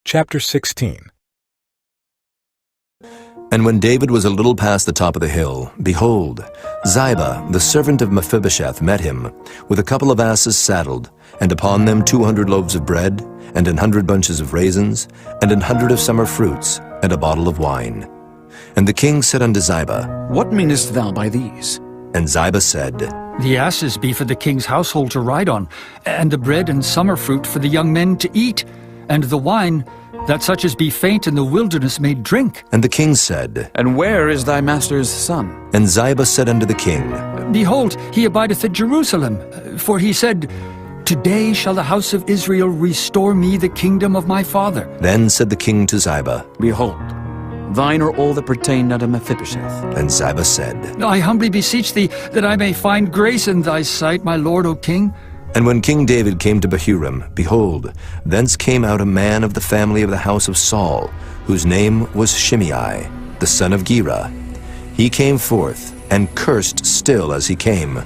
Chapter 16. And when David was a little past the top of the hill, behold, Ziba, the servant of Mephibosheth, met him, with a couple of asses saddled, and upon them 200 loaves of bread, and 100 bunches of raisins, and 100 of summer fruits, and a bottle of wine. And the king said unto Ziba, What meanest thou by these? And Ziba said, The asses be for the king's household to ride on, and the bread and summer fruit for the young men to eat, and the wine, that such as be faint in the wilderness may drink. And the king said, And where is thy master's son? And Ziba said unto the king, Behold, he abideth at Jerusalem. For he said, Today shall the house of Israel restore me the kingdom of my father. Then said the king to Ziba, Behold, thine are all that pertain unto Mephibosheth. And Ziba said, I humbly beseech thee that I may find grace in thy sight, my lord, O king. And when King David came to Bahurim, behold, thence came out a man of the family of the house of Saul, whose name was Shimei, the son of Gera. He came forth, and cursed still as he came.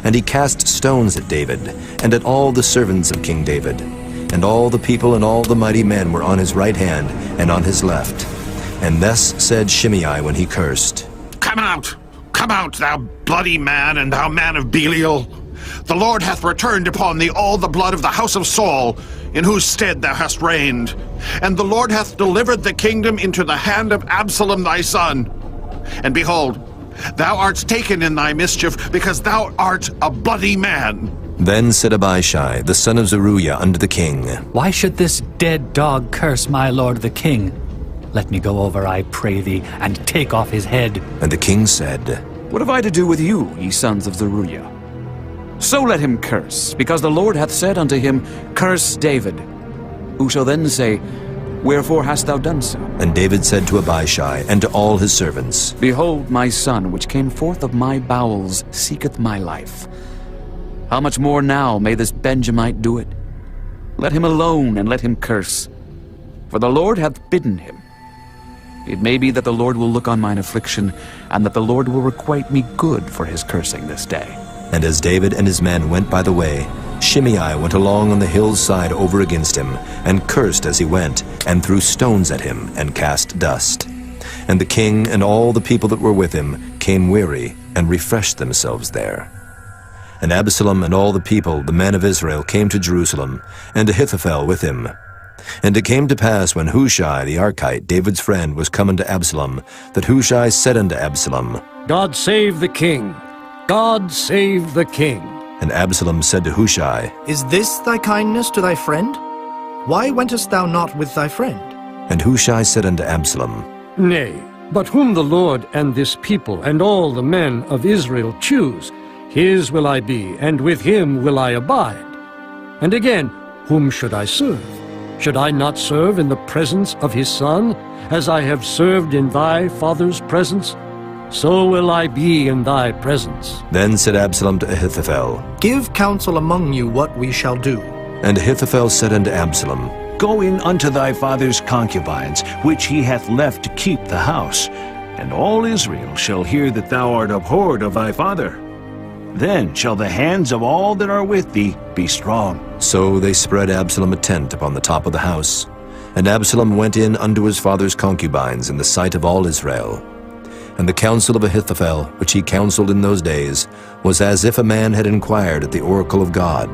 And he cast stones at David, and at all the servants of King David. And all the people and all the mighty men were on his right hand and on his left. And thus said Shimei when he cursed, Come out, thou bloody man, and thou man of Belial. The Lord hath returned upon thee all the blood of the house of Saul, in whose stead thou hast reigned. And the Lord hath delivered the kingdom into the hand of Absalom thy son. And behold, thou art taken in thy mischief, because thou art a bloody man. Then said Abishai, the son of Zeruiah, unto the king, Why should this dead dog curse my lord the king? Let me go over, I pray thee, and take off his head. And the king said, What have I to do with you, ye sons of Zeruiah? So let him curse, because the Lord hath said unto him, Curse David. Who shall then say, Wherefore hast thou done so? And David said to Abishai and to all his servants, Behold, my son, which came forth of my bowels, seeketh my life. How much more now may this Benjamite do it? Let him alone, and let him curse. For the Lord hath bidden him. It may be that the Lord will look on mine affliction, and that the Lord will requite me good for his cursing this day. And as David and his men went by the way, Shimei went along on the hill's side over against him, and cursed as he went, and threw stones at him, and cast dust. And the king and all the people that were with him came weary, and refreshed themselves there. And Absalom and all the people, the men of Israel, came to Jerusalem, and Ahithophel with him. And it came to pass, when Hushai the Archite, David's friend, was come unto Absalom, that Hushai said unto Absalom, God save the king! God save the king! And Absalom said to Hushai, Is this thy kindness to thy friend? Why wentest thou not with thy friend? And Hushai said unto Absalom, Nay, but whom the Lord and this people and all the men of Israel choose, his will I be, and with him will I abide. And again, whom should I serve? Should I not serve in the presence of his son, as I have served in thy father's presence? So will I be in thy presence. Then said Absalom to Ahithophel, Give counsel among you what we shall do. And Ahithophel said unto Absalom, Go in unto thy father's concubines, which he hath left to keep the house, and all Israel shall hear that thou art abhorred of thy father. Then shall the hands of all that are with thee be strong. So they spread Absalom a tent upon the top of the house. And Absalom went in unto his father's concubines in the sight of all Israel. And the counsel of Ahithophel, which he counseled in those days, was as if a man had inquired at the oracle of God.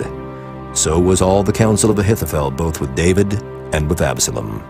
So was all the counsel of Ahithophel both with David and with Absalom.